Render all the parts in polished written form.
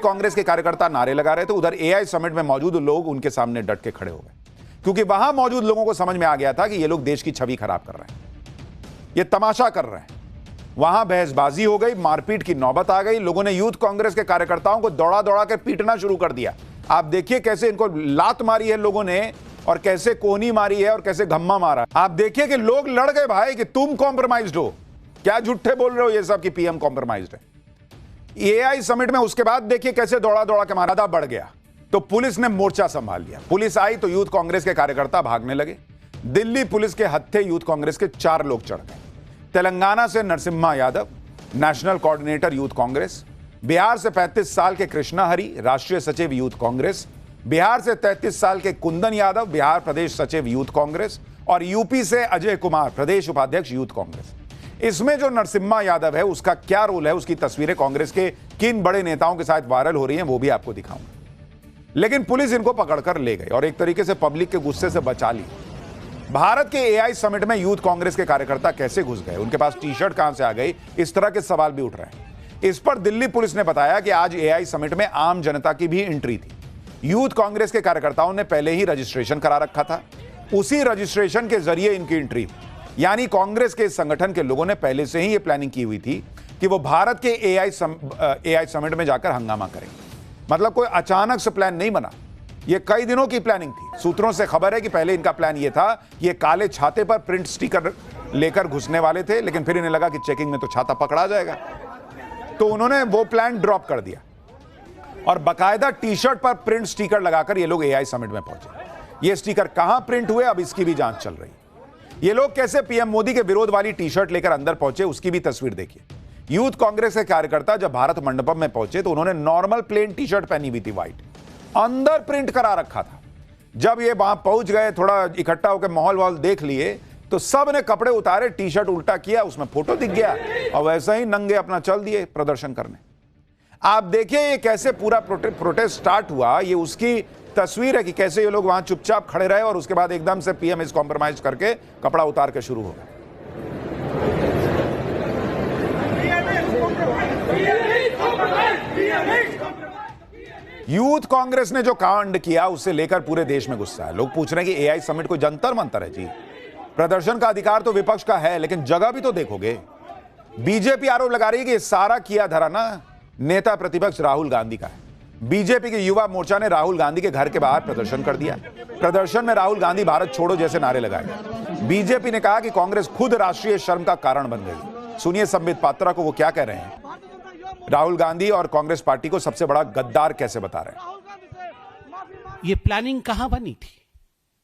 कांग्रेस के कार्यकर्ता नारे लगा रहे थे, उधर एआई समिट में मौजूद लोग उनके सामने डट के खड़े हो गए, क्योंकि वहां मौजूद लोगों को समझ में आ गया था कि ये लोग देश की छवि खराब कर रहे हैं, ये तमाशा कर रहे हैं। वहां बहसबाजी हो गई, मारपीट की नौबत आ गई। लोगों ने यूथ कांग्रेस के कार्यकर्ताओं को दौड़ा दौड़ा कर पीटना शुरू कर दिया। आप देखिए कैसे इनको लात मारी है लोगों ने, और कैसे कोहनी मारी है, और कैसे घम्मा मारा। आप देखिए कि लोग लड़ गए भाई कि तुम कॉम्प्रोमाइज्ड हो, क्या झूठे बोल रहे हो ये सब कि पीएम कॉम्प्रोमाइज्ड है। एआई समिट में उसके बाद देखिए कैसे दौड़ा दौड़ा के मारा बढ़ गया, तो पुलिस ने मोर्चा संभाल लिया। पुलिस आई तो यूथ कांग्रेस के कार्यकर्ता भागने लगे। दिल्ली पुलिस के हत्थे यूथ कांग्रेस के 4 लोग चढ़ गए। तेलंगाना से Narasimha Yadav, national coordinator youth Congress. Bihar से 35 साल के कृष्णा हरि, राष्ट्रीय सचिव यूथ कांग्रेस। बिहार से 33 साल के कुंदन यादव, बिहार प्रदेश सचिव यूथ कांग्रेस। और यूपी से अजय कुमार, प्रदेश उपाध्यक्ष यूथ कांग्रेस। इसमें जो नरसिम्हा यादव है उसका क्या रोल है, उसकी तस्वीरें कांग्रेस के किन बड़े नेताओं के साथ वायरल हो रही हैं, वो भी आपको दिखाऊंगा। लेकिन पुलिस इनको पकड़कर ले गई और एक तरीके से पब्लिक के गुस्से से बचा ली। भारत के एआई समिट में यूथ कांग्रेस के कार्यकर्ता कैसे घुस गए, उनके पास टी शर्ट कहां से आ गई, इस तरह के सवाल भी उठ रहे हैं। इस पर दिल्ली पुलिस ने बताया कि आज एआई समिट में आम जनता की भी एंट्री थी। यूथ कांग्रेस के कार्यकर्ताओं ने पहले ही रजिस्ट्रेशन करा रखा था, उसी रजिस्ट्रेशन के जरिए इनकी एंट्री। यानी कांग्रेस के संगठन के लोगों ने पहले से ही यह प्लानिंग की हुई थी कि वो भारत के एआई समिट में जाकर हंगामा करेंगे। मतलब कोई अचानक से प्लान नहीं बना, ये कई दिनों की प्लानिंग थी। सूत्रों से खबर है कि पहले इनका प्लान ये था, ये काले छाते पर प्रिंट स्टिकर लेकर घुसने वाले थे, लेकिन फिर इन्हें लगा कि चेकिंग में तो छाता पकड़ा जाएगा, तो उन्होंने वो प्लान ड्रॉप कर दिया और बाकायदा टी शर्ट पर प्रिंट स्टिकर लगाकर ये लोग एआई समिट में पहुंचे। ये स्टिकर कहां प्रिंट हुए, अब इसकी भी जांच चल रही है। ये लोग कैसे पीएम मोदी के विरोध वाली टी शर्ट लेकर अंदर पहुंचे, उसकी भी तस्वीर देखिए। यूथ कांग्रेस के कार्यकर्ता जब भारत मंडपम में पहुंचे तो उन्होंने नॉर्मल प्लेन टी शर्ट पहनी हुई थी, व्हाइट, अंदर प्रिंट करा रखा था। जब ये वहां पहुंच गए, थोड़ा इकट्ठा होकर माहौल वाहौल देख लिए, तो सब ने कपड़े उतारे, टी शर्ट उल्टा किया, उसमें फोटो दिख गया और वैसे ही नंगे अपना चल दिए प्रदर्शन करने। आप देखिए ये कैसे पूरा प्रोटेस्ट स्टार्ट हुआ। ये उसकी तस्वीर है कि कैसे ये लोग वहां चुपचाप खड़े रहे और उसके बाद एकदम से पीएम इस कॉम्प्रोमाइज करके कपड़ा उतार के शुरू हो गए। यूथ कांग्रेस ने जो कांड किया उससे लेकर पूरे देश में गुस्सा है। लोग पूछ रहे हैं कि एआई समिट कोई जंतर मंतर है। जी, प्रदर्शन का अधिकार तो विपक्ष का है, लेकिन जगह भी तो देखोगे। बीजेपी आरोप लगा रही है कि सारा किया धरा ना नेता प्रतिपक्ष राहुल गांधी का है। बीजेपी के युवा मोर्चा ने राहुल गांधी के घर के बाहर प्रदर्शन कर दिया। प्रदर्शन में राहुल गांधी भारत छोड़ो जैसे नारे लगाए। बीजेपी ने कहा कि कांग्रेस खुद राष्ट्रीय शर्म का कारण बन गई। सुनिए संबित पात्रा को वो क्या कह रहे हैं, राहुल गांधी और कांग्रेस पार्टी को सबसे बड़ा गद्दार कैसे बता रहे हैं। ये प्लानिंग कहां बनी थी?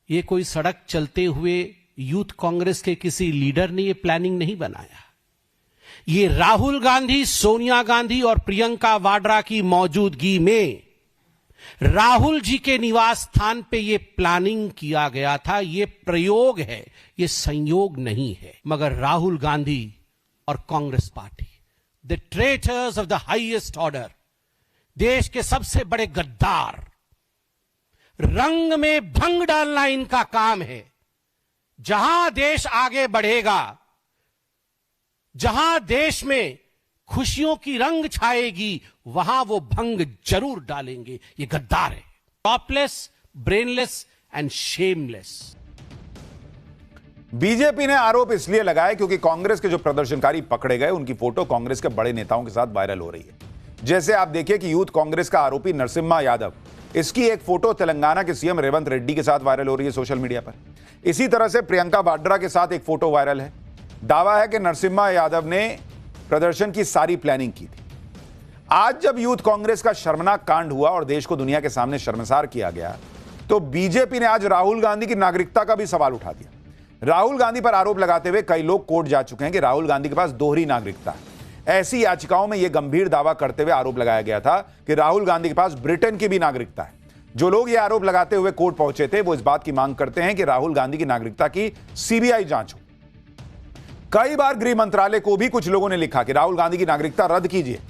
ये कोई सड़क चलते हुए यूथ कांग्रेस के किसी लीडर ने ये प्लानिंग नहीं बनाया। ये राहुल गांधी, सोनिया गांधी और प्रियंका वाड्रा की मौजूदगी में राहुल जी के निवास स्थान पे ये प्लानिंग किया गया था। ये प्रयोग है, ये संयोग नहीं है। मगर राहुल गांधी और Congress party, the traitors of the highest order, देश के सबसे बड़े गद्दार, रंग में भंग डालना इनका काम है। जहां देश आगे बढ़ेगा, जहां देश में खुशियों की रंग छाएगी, वहां वो भंग जरूर डालेंगे। ये गद्दार है, topless, brainless and shameless. BJP ने आरोप इसलिए लगाया क्योंकि कांग्रेस के जो प्रदर्शनकारी पकड़े गए उनकी फोटो कांग्रेस के बड़े नेताओं के साथ वायरल हो रही है। जैसे आप देखिए कि यूथ कांग्रेस का आरोपी नरसिम्हा यादव, इसकी एक फोटो तेलंगाना के सीएम रेवंत रेड्डी के साथ वायरल हो रही है सोशल मीडिया पर। इसी तरह से प्रियंका वाड्रा के साथ एक फोटो वायरल है। दावा है कि नरसिम्हा यादव ने प्रदर्शन की सारी प्लानिंग की थी। आज जब यूथ कांग्रेस का शर्मनाक कांड हुआ और देश को दुनिया के सामने शर्मसार किया गया, तो बीजेपी ने आज राहुल गांधी की नागरिकता का भी सवाल उठा दिया। राहुल गांधी पर आरोप लगाते हुए कई लोग कोर्ट जा चुके हैं कि राहुल गांधी के पास दोहरी नागरिकता है। ऐसी याचिकाओं में यह गंभीर दावा करते हुए आरोप लगाया गया था कि राहुल गांधी के पास ब्रिटेन की भी नागरिकता है। जो लोग यह आरोप लगाते हुए कोर्ट पहुंचे थे, वो इस बात की मांग करते हैं कि राहुल गांधी की नागरिकता की सीबीआई जांच हो। कई बार गृह मंत्रालय को भी कुछ लोगों ने लिखा कि राहुल गांधी की नागरिकता रद्द कीजिए।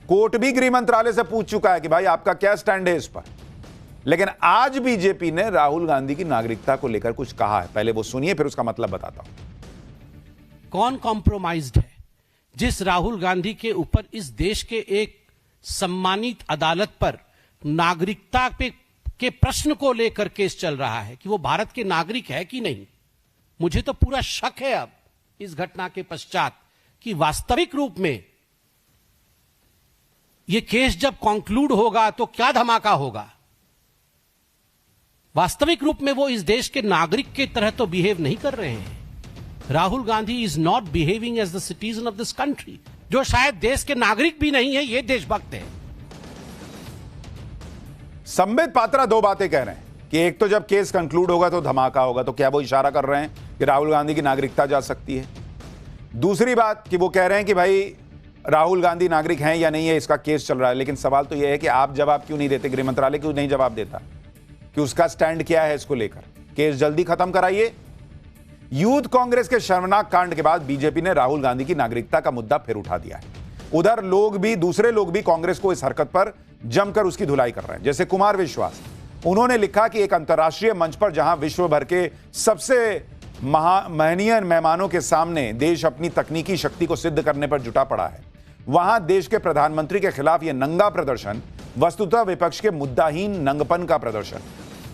कोर्ट भी गृह मंत्रालय से पूछ चुका है कि भाई आपका क्या स्टैंड है इस पर। लेकिन आज बीजेपी ने राहुल गांधी की नागरिकता को लेकर कुछ कहा है। पहले वो सुनिए, फिर उसका मतलब बताता हूं। कौन कॉम्प्रोमाइज्ड है? जिस राहुल गांधी के ऊपर इस देश के एक सम्मानित अदालत पर नागरिकता के प्रश्न को लेकर केस चल रहा है कि वो भारत के नागरिक है कि नहीं। मुझे तो पूरा शक है अब इस घटना के पश्चात कि वास्तविक रूप में यह केस जब कंक्लूड होगा तो क्या धमाका होगा। वास्तविक रूप में वो इस देश के नागरिक के तरह तो बिहेव नहीं कर रहे हैं। Rahul Gandhi is not behaving as the citizen of this country, जो शायद देश के नागरिक भी नहीं है, ये देशभक्त है। संबित पात्रा दो बातें कह रहे हैं कि एक तो जब केस कंक्लूड होगा तो धमाका होगा, तो क्या वो इशारा कर रहे हैं कि राहुल गांधी की नागरिकता जा सकती है। दूसरी बात कि वो कह रहे हैं कि भाई राहुल गांधी नागरिक हैं या नहीं है, इसका केस चल रहा है। लेकिन सवाल तो यह है कि आप जवाब क्यों नहीं देते, गृह मंत्रालय क्यों नहीं जवाब देता कि उसका स्टैंड क्या है इसको लेकर। केस जल्दी खत्म कराइए। यूथ कांग्रेस के शर्मनाक कांड के बाद बीजेपी ने राहुल गांधी की नागरिकता का मुद्दा फिर उठा दिया है। उधर दूसरे लोग भी कांग्रेस को इस हरकत पर जमकर उसकी धुलाई कर रहे हैं। जैसे कुमार विश्वास, उन्होंने लिखा कि एक अंतर्राष्ट्रीय मंच पर जहां विश्व भर के सबसे महनीय मेहमानों के सामने देश अपनी तकनीकी शक्ति को सिद्ध करने पर जुटा पड़ा है, वहां देश के प्रधानमंत्री के खिलाफ यह नंगा प्रदर्शन वस्तुतः विपक्ष के मुद्दाहीन नंगपन का प्रदर्शन।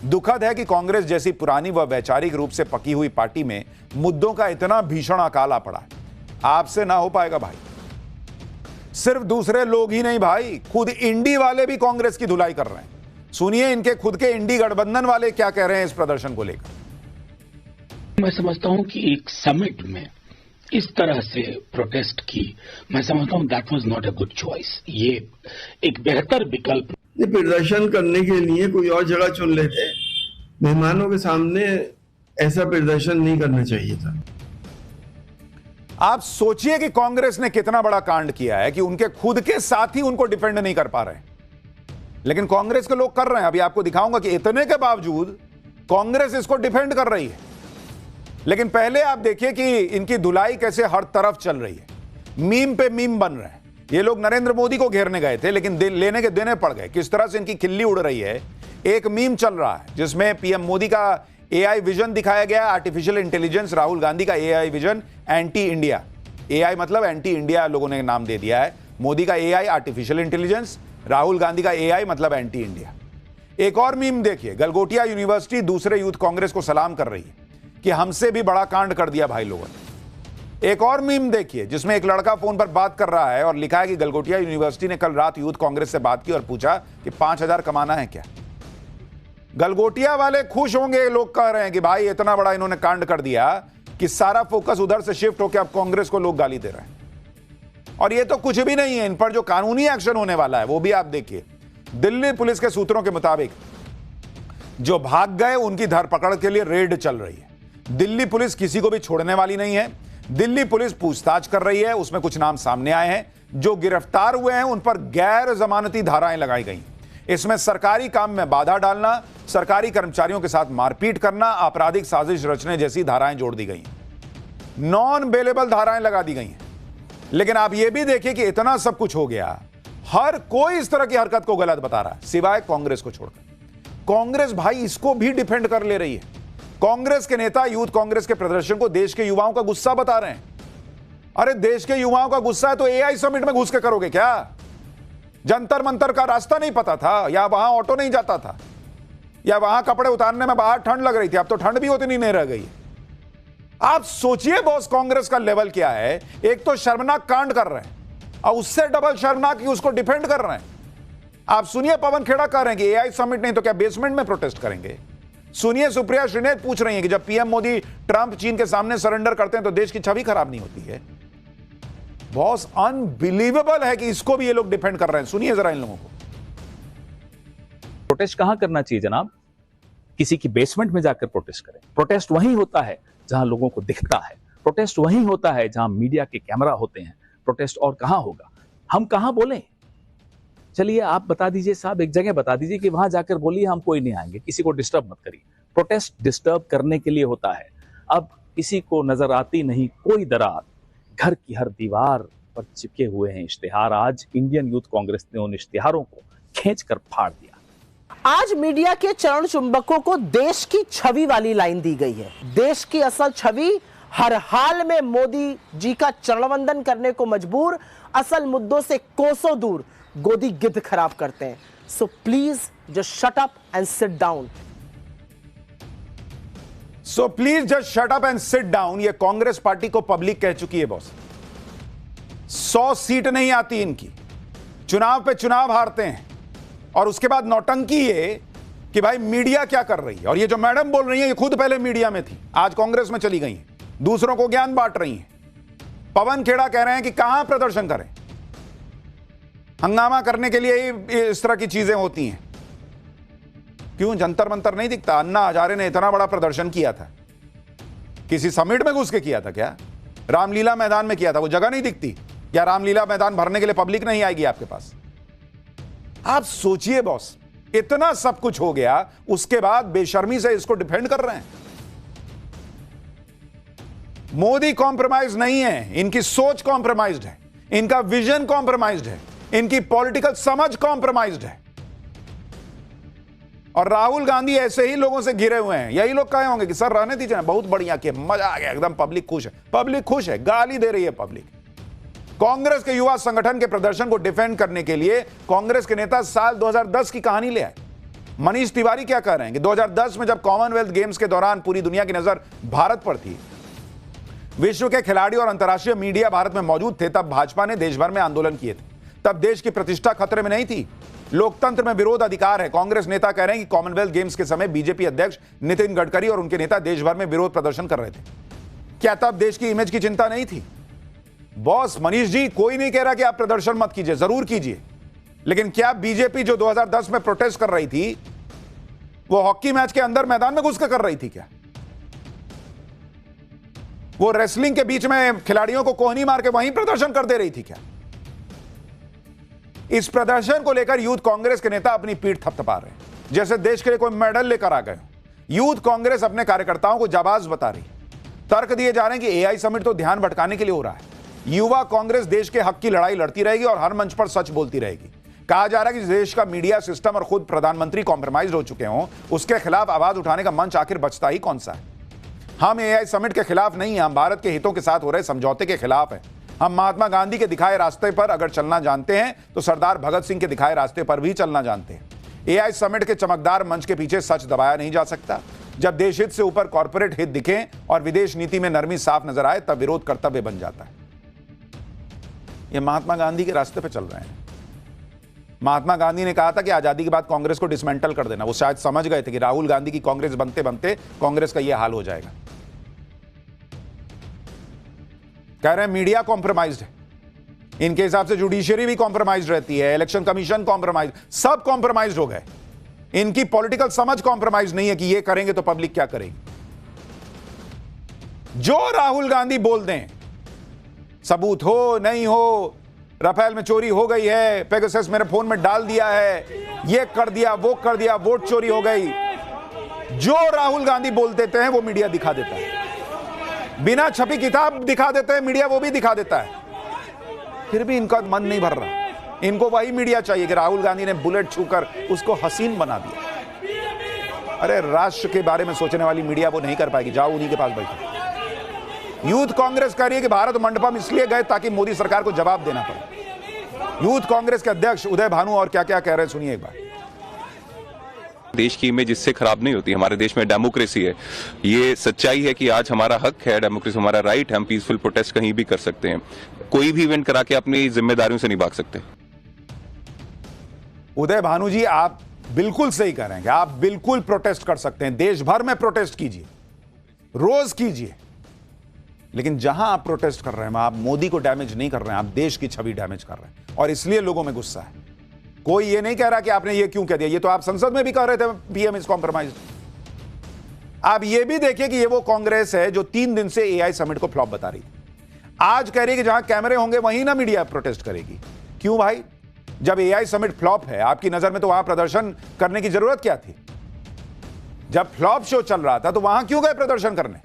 दुखद है कि कांग्रेस जैसी पुरानी व वैचारिक रूप से पकी हुई पार्टी में मुद्दों का इतना भीषण अकाल आ पड़ा है। आपसे ना हो पाएगा भाई। सिर्फ दूसरे लोग ही नहीं भाई, खुद इंडी वाले भी कांग्रेस की धुलाई कर रहे हैं। सुनिए इनके खुद के इंडी गठबंधन वाले क्या कह रहे हैं इस प्रदर्शन को लेकर। मैं समझता हूं कि एक समिट में इस तरह से प्रोटेस्ट की, मैं समझता हूं that was not a good choice. ये एक बेहतर विकल्प, ये प्रदर्शन करने के लिए कोई और जगह चुन लेते। मेहमानों के सामने ऐसा प्रदर्शन नहीं करना चाहिए था। आप सोचिए कि कांग्रेस ने कितना बड़ा कांड किया है कि उनके खुद के साथी उनको डिफेंड नहीं कर पा रहे हैं, लेकिन कांग्रेस के लोग कर रहे हैं। अभी आपको दिखाऊंगा कि इतने के बावजूद कांग्रेस इसको डिफेंड कर रही है। लेकिन पहले आप देखिए कि इनकी धुलाई कैसे हर तरफ चल रही है। मीम पे मीम बन रहे हैं। ये लोग नरेंद्र मोदी को घेरने गए थे लेकिन लेने के देने पड़ गए। किस तरह से इनकी खिल्ली उड़ रही है। एक मीम चल रहा है जिसमें पीएम मोदी का एआई विजन दिखाया गया, आर्टिफिशियल इंटेलिजेंस। राहुल गांधी का AI vision anti India, AI मतलब एंटी इंडिया लोगों ने नाम दे दिया है। मोदी का AI artificial intelligence, Rahul Gandhi का एआई मतलब एंटी इंडिया। एक और मीम देखिए, गलगोटिया यूनिवर्सिटी दूसरे यूथ कांग्रेस को सलाम कर रही है कि हमसे भी बड़ा कांड कर दिया भाई लोगों ने। एक और मीम देखिए जिसमें एक लड़का फोन पर बात कर रहा है और लिखा है कि गलगोटिया यूनिवर्सिटी ने कल रात यूथ कांग्रेस से बात की और पूछा कि 5,000 कमाना है क्या। गलगोटिया वाले खुश होंगे, लोग कह रहे हैं कि भाई इतना बड़ा इन्होंने कांड कर दिया कि सारा फोकस उधर से शिफ्ट होकर अब कांग्रेस को लोग गाली दे रहे हैं। और ये तो कुछ भी नहीं है, इन पर जो कानूनी एक्शन होने वाला है वो भी आप देखिए। दिल्ली पुलिस के सूत्रों के मुताबिक जो भाग गए उनकी धरपकड़ के लिए रेड चल रही है। दिल्ली पुलिस किसी को भी छोड़ने वाली नहीं है। दिल्ली पुलिस पूछताछ कर रही है, उसमें कुछ नाम सामने आए हैं। जो गिरफ्तार हुए हैं उन पर गैर जमानती धाराएं लगाई गई। इसमें सरकारी काम में बाधा डालना, सरकारी कर्मचारियों के साथ मारपीट करना, आपराधिक साजिश रचने जैसी धाराएं जोड़ दी गई। नॉन बेलेबल धाराएं लगा दी गई हैं। लेकिन आप यह भी देखिए कि इतना सब कुछ हो गया, हर कोई इस तरह की हरकत को गलत बता रहा है सिवाय कांग्रेस को छोड़कर। कांग्रेस भाई इसको भी डिफेंड कर ले रही है। कांग्रेस के नेता यूथ कांग्रेस के प्रदर्शन को देश के युवाओं का गुस्सा बता रहे हैं। अरे देश के युवाओं का गुस्सा है तो एआई समिट में घुस के करोगे क्या? जंतर मंतर का रास्ता नहीं पता था, या वहां ऑटो नहीं जाता था, या वहां कपड़े उतारने में बाहर ठंड लग रही थी। अब तो ठंड भी उतनी नहीं रह गई। आप सोचिए बॉस कांग्रेस का लेवल क्या है। एक तो शर्मनाक कांड कर रहे हैं और उससे डबल शर्मनाक कि उसको डिफेंड कर रहे हैं। आप सुनिए पवन खेड़ा कह रहे हैं कि एआई समिट नहीं तो क्या बेसमेंट में प्रोटेस्ट करेंगे। सुनिए सुप्रिया श्रीनेत पूछ रही हैं कि जब पीएम मोदी ट्रंप चीन के सामने सरेंडर करते हैं तो देश की छवि खराब नहीं होती है। बॉस अनबिलीवेबल है कि इसको भी ये लोग डिफेंड कर रहे हैं। सुनिए जरा इन लोगों को। प्रोटेस्ट कहां करना चाहिए जनाब? किसी की बेसमेंट में जाकर प्रोटेस्ट करें। प्रोटेस्ट वहीं होता है जहां लोगों को दिखता है। प्रोटेस्ट वहीं होता है जहां मीडिया के कैमरा होते हैं। प्रोटेस्ट और कहां होगा? हम कहां बोलें? चलिए आप बता दीजिए साहब, एक जगह बता दीजिए कि वहां जाकर बोलिए हम कोई नहीं आएंगे, किसी को डिस्टर्ब मत करिए। प्रोटेस्ट डिस्टर्ब करने के लिए होता है। अब किसी को नजर आती नहीं कोई दरार, घर की हर दीवार पर चिपके हुए हैं इश्तिहार। आज इंडियन यूथ कांग्रेस ने उन इश्तिहारों को खींचकर फाड़ दिया। आज मीडिया के चरण चुंबकों को देश की छवि वाली लाइन दी गई है। देश की असल छवि हर हाल में मोदी जी का चरणवंदन करने को मजबूर, असल मुद्दों से कोसों दूर, गोदी गिद्ध खराब करते हैं। So please just shut up and sit down. So please just shut up and sit down, ये कांग्रेस पार्टी को पब्लिक कह चुकी है बॉस। 100 सीट नहीं आती इनकी, चुनाव पे चुनाव हारते हैं, और उसके बाद नौटंकी ये कि भाई मीडिया क्या कर रही है। और ये जो मैडम बोल रही है ये खुद पहले मीडिया में थी, आज कांग्रेस में चली गई है, दूसरों को ज्ञान बांट रही हैं। पवन खेड़ा कह रहे हैं कि कहां प्रदर्शन करें, हंगामा करने के लिए ही इस तरह की चीजें होती हैं। क्यों जंतर मंतर नहीं दिखता? अन्ना हजारे ने इतना बड़ा प्रदर्शन किया था, किसी समिट में घुस के किया था क्या? रामलीला मैदान में किया था, वो जगह नहीं दिखती? या रामलीला मैदान भरने के लिए पब्लिक नहीं आएगी आपके पास? आप सोचिए बॉस, इतना सब कुछ हो गया, उसके बाद बेशर्मी से इसको डिफेंड कर रहे हैं। मोदी कॉम्प्रोमाइज नहीं है, इनकी सोच कॉम्प्रोमाइज्ड है, इनका विजन कॉम्प्रोमाइज्ड है, इनकी पॉलिटिकल समझ कॉम्प्रोमाइज्ड है। और राहुल गांधी ऐसे ही लोगों से घिरे हुए हैं। यही लोग कहे होंगे कि सर रहने दीजिए, बहुत बढ़िया किया, मजा आ गया, एकदम पब्लिक खुश है। पब्लिक खुश है, गाली दे रही है पब्लिक। कांग्रेस के युवा संगठन के प्रदर्शन को डिफेंड करने के लिए कांग्रेस के नेता साल 2010 की कहानी ले आए। मनीष तिवारी क्या कह रहे हैं कि 2010 में जब कॉमनवेल्थ गेम्स के दौरान पूरी दुनिया की नजर भारत पर थी, विश्व के खिलाड़ी और अंतर्राष्ट्रीय मीडिया भारत में मौजूद थे, तब भाजपा ने देश भर में आंदोलन किए थे। तब देश की प्रतिष्ठा खतरे में नहीं थी, लोकतंत्र में विरोध अधिकार है। कांग्रेस नेता कह रहे हैं कि कॉमनवेल्थ गेम्स के समय बीजेपी अध्यक्ष नितिन गडकरी और उनके नेता देश भर में विरोध प्रदर्शन कर रहे थे। क्या तब देश की इमेज की चिंता नहीं थी? बॉस मनीष जी, कोई नहीं कह रहा कि आप प्रदर्शन मत कीजिए, जरूर कीजिए, लेकिन क्या बीजेपी जो 2010 में प्रोटेस्ट कर रही थी वो हॉकी मैच के अंदर मैदान में घुस कर रही थी क्या? वो रेसलिंग के बीच में खिलाड़ियों को कोहनी मार के वहीं प्रदर्शन कर दे रही थी क्या? इस प्रदर्शन को लेकर यूथ कांग्रेस के नेता अपनी पीठ थपथपा रहे हैं, जैसे देश के लिए कोई मेडल लेकर आ गए। यूथ कांग्रेस अपने कार्यकर्ताओं को जाबाज बता रही, तर्क दिए जा रहे हैं कि एआई समिट तो ध्यान भटकाने के लिए हो रहा है। युवा कांग्रेस देश के हक की लड़ाई लड़ती रहेगी और हर मंच पर सच बोलती रहेगी। कहा जा रहा है कि देश का मीडिया सिस्टम और खुद प्रधानमंत्री कॉम्प्रोमाइज हो चुके हों, उसके खिलाफ आवाज उठाने का मंच आखिर बचता ही कौन सा है? हम एआई समिट के खिलाफ नहीं है, हम भारत के हितों के साथ हो रहे समझौते के खिलाफ है। हम महात्मा गांधी के दिखाए रास्ते पर अगर चलना जानते हैं तो सरदार भगत सिंह के दिखाए रास्ते पर भी चलना जानते हैं। एआई समिट के चमकदार मंच के पीछे सच दबाया नहीं जा सकता। जब देश हित से ऊपर कॉर्पोरेट हित दिखे और विदेश नीति में नरमी साफ नजर आए, तब विरोध कर्तव्य बन जाता है। ये महात्मा गांधी के रास्ते पे चल रहे हैं। महात्मा गांधी ने कहा था कि आजादी के बाद कांग्रेस को डिसमेंटल कर देना। वो शायद समझ गए थे कि राहुल गांधी की कांग्रेस बनते बनते कांग्रेस का यह हाल हो जाएगा। कह रहे हैं मीडिया कॉम्प्रोमाइज्ड है, इनके हिसाब से जुडिशियरी भी कॉम्प्रोमाइज रहती है, इलेक्शन कमीशन कॉम्प्रोमाइज, सब कॉम्प्रोमाइज हो गए। इनकी पॉलिटिकल समझ कॉम्प्रोमाइज नहीं है कि ये करेंगे तो पब्लिक क्या करेगी। जो राहुल गांधी बोल दें, सबूत हो नहीं हो, राफेल में चोरी हो गई है, पेगासस मेरे फोन में डाल दिया है, ये कर दिया, वो कर दिया, वोट चोरी हो गई, जो राहुल गांधी बोल देते हैं वो मीडिया दिखा देता है। बिना छपी किताब दिखा देते हैं मीडिया, वो भी दिखा देता है। फिर भी इनका मन नहीं भर रहा। इनको वही मीडिया चाहिए कि राहुल गांधी ने बुलेट छूकर उसको हसीन बना दिया। अरे राष्ट्र के बारे में सोचने वाली मीडिया वो नहीं कर पाएगी, जाओ उन्हीं के पास बैठो। यूथ कांग्रेस कह रही है कि भारत मंडपम इसलिए गए ताकि मोदी सरकार को जवाब देना पड़े। यूथ कांग्रेस के अध्यक्ष उदय भानु और क्या क्या कह रहे हैं, सुनिए एक बार। देश की इमेज इससे खराब नहीं होती। हमारे देश में डेमोक्रेसी है, ये सच्चाई है कि आज हमारा हक है, डेमोक्रेसी हमारा राइट है, हम पीसफुल प्रोटेस्ट कहीं भी कर सकते हैं, कोई भी इवेंट करा के अपनी जिम्मेदारियों से नहीं भाग सकते। उदय भानु जी, आप बिल्कुल सही कह रहे हैं कि आप बिल्कुल प्रोटेस्ट कर सकते हैं, देश भर में प्रोटेस्ट कीजिए, रोज कीजिए, लेकिन जहां आप प्रोटेस्ट कर रहे हैं आप मोदी को डैमेज नहीं कर रहे हैं, आप देश की छवि डैमेज कर रहे हैं, और इसलिए लोगों में गुस्सा है। कोई ये नहीं कह रहा कि आपने ये क्यों कह दिया, ये तो आप संसद में भी कह रहे थे पीएम इज कॉम्प्रोमाइज्ड। आप ये भी देखिए कि ये वो कांग्रेस है जो 3 दिन से एआई समिट को फ्लॉप बता रही थी, आज कह रही है कि जहां कैमरे होंगे वहीं ना मीडिया प्रोटेस्ट करेगी। क्यों भाई? जब एआई समिट फ्लॉप है आपकी नजर में, तो वहां प्रदर्शन करने की जरूरत क्या थी? जब फ्लॉप शो चल रहा था तो वहां क्यों गए प्रदर्शन करने?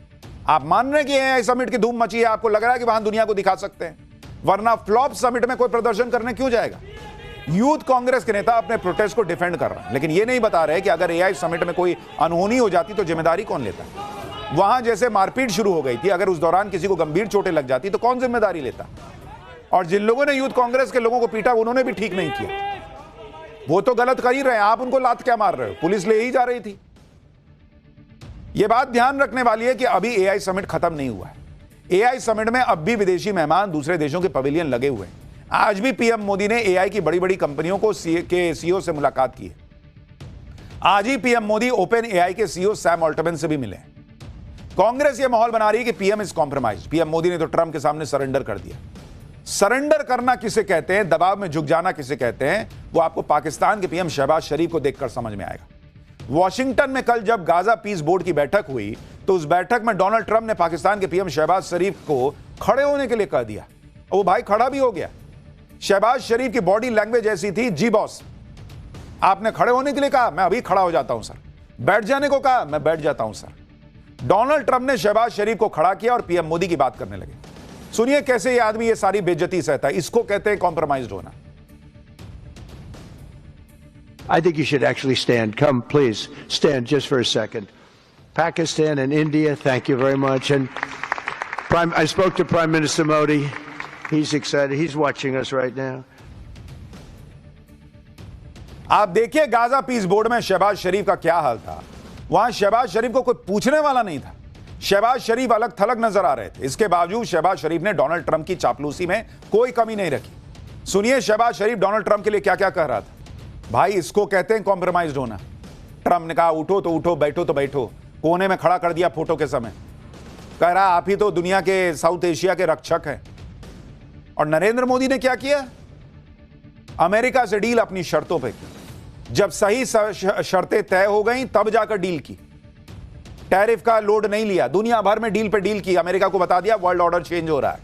आप मान रहे हैं कि एआई समिट की धूम मची है, आपको लग रहा है कि वहां दुनिया को दिखा सकते हैं, वरना फ्लॉप समिट में कोई प्रदर्शन करने क्यों जाएगा? यूथ कांग्रेस के नेता अपने प्रोटेस्ट को डिफेंड कर रहे हैं, लेकिन ये नहीं बता रहे कि अगर एआई समिट में कोई अनहोनी हो जाती तो जिम्मेदारी कौन लेता? वहां जैसे मारपीट शुरू हो गई थी, अगर उस दौरान किसी को गंभीर चोटें लग जाती तो कौन जिम्मेदारी लेता? और जिन लोगों ने यूथ कांग्रेस के लोगों को पीटा उन्होंने भी ठीक नहीं किया। वो तो गलत कर ही रहे हैं, आप उनको लात क्या मार रहे हो? पुलिस ले ही जा रही थी। यह बात ध्यान रखने वाली है कि अभी एआई समिट खत्म नहीं हुआ है। एआई समिट में अब भी विदेशी मेहमान, दूसरे देशों के पवेलियन लगे हुए हैं। आज भी पीएम मोदी ने एआई की बड़ी बड़ी कंपनियों को के सीईओ से मुलाकात की है। आज ही पीएम मोदी ओपन एआई के सीईओ सैम ऑल्टमैन से भी मिले हैं। कांग्रेस यह माहौल बना रही है कि PM is compromise. PM Modi ने तो ट्रंप के सामने सरेंडर कर दिया। सरेंडर करना किसे कहते हैं, दबाव में झुक जाना किसे कहते हैं, वो आपको पाकिस्तान के पीएम शहबाज शरीफ को देखकर समझ में आएगा। वॉशिंगटन में कल जब गाजा पीस बोर्ड की बैठक हुई तो उस बैठक में डोनाल्ड ट्रंप ने पाकिस्तान के पीएम शहबाज शरीफ को खड़े होने के लिए कह दिया और वो भाई खड़ा भी हो गया। शहबाज शरीफ की बॉडी लैंग्वेज ऐसी थी, जी बॉस, आपने खड़े होने के लिए कहा, मैं अभी खड़ा हो जाता हूं सर। बैठ जाने को कहा, मैं बैठ जाता हूं सर। डोनाल्ड ट्रंप ने शहबाज शरीफ को खड़ा किया और पीएम मोदी की बात करने लगे। सुनिए कैसे ये आदमी ये सारी बेइज्जती सहता है। इसको कहते हैं कॉम्प्रोमाइज्ड होना। I think you should actually stand. Come, please, stand just for a second. Pakistan and India, thank you very much. And I spoke to Prime Minister Modi. He's excited. He's watching us right now. आप देखिए Gaza piece board में शहबाज शरीफ का क्या हाल था। वहां शहबाज शरीफ को कोई पूछने वाला नहीं था। शहबाज शरीफ अलग थलग नजर आ रहे थे। इसके बावजूद शहबाज शरीफ ने डोनाल्ड ट्रंप की चापलूसी में कोई कमी नहीं रखी। सुनिए शहबाज शरीफ डोनाल्ड ट्रंप के लिए क्या क्या कह रहा था। भाई इसको कहते हैं कॉम्प्रोमाइज्ड होना। ट्रंप ने कहा उठो तो उठो, बैठो तो बैठो। कोने में खड़ा कर दिया फोटो के समय। कह रहा आप ही तो दुनिया के साउथ एशिया के रक्षक हैं। और नरेंद्र मोदी ने क्या किया? अमेरिका से डील अपनी शर्तों पे की। जब सही शर्तें तय हो गई तब जाकर डील की। टैरिफ का लोड नहीं लिया, दुनिया भर में डील पे डील की। अमेरिका को बता दिया वर्ल्ड ऑर्डर चेंज हो रहा है।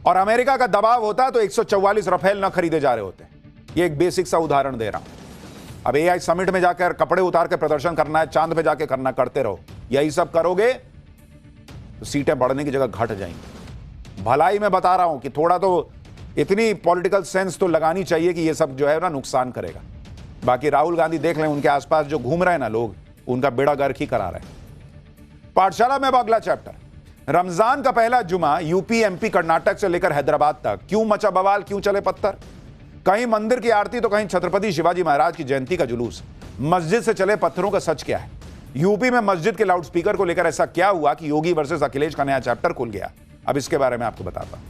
और अमेरिका का दबाव होता तो 144 रफेल न खरीदे जा रहे होते। ये एक बेसिक सा उदाहरण दे रहा हूं। अब एआई समिट में जाकर कपड़े उतार के प्रदर्शन करना है, चांद पे जाके करना, करते रहो। यही सब करोगे तो सीटें बढ़ने की जगह घट जाएंगी। भलाई में बता रहा हूं कि थोड़ा तो इतनी पॉलिटिकल सेंस तो लगानी चाहिए कि ये सब जो है ना नुकसान करेगा। बाकी राहुल गांधी देख लें, उनके आसपास जो घूम रहे हैं ना लोग, उनका बेड़ा गर्क ही करा रहे हैं। पाठशाला में अब अगला चैप्टर। रमजान का पहला जुमा यूपी, एमपी, कर्नाटक से लेकर हैदराबाद तक क्यों मचा बवाल, क्यों चले पत्थर? कहीं मंदिर की आरती तो कहीं छत्रपति शिवाजी महाराज की जयंती का जुलूस। मस्जिद से चले पत्थरों का सच क्या है? यूपी में मस्जिद के लाउडस्पीकर को लेकर ऐसा क्या हुआ कि योगी वर्सेस अखिलेश का नया चैप्टर खुल गया? अब इसके बारे में आपको बताता हूं।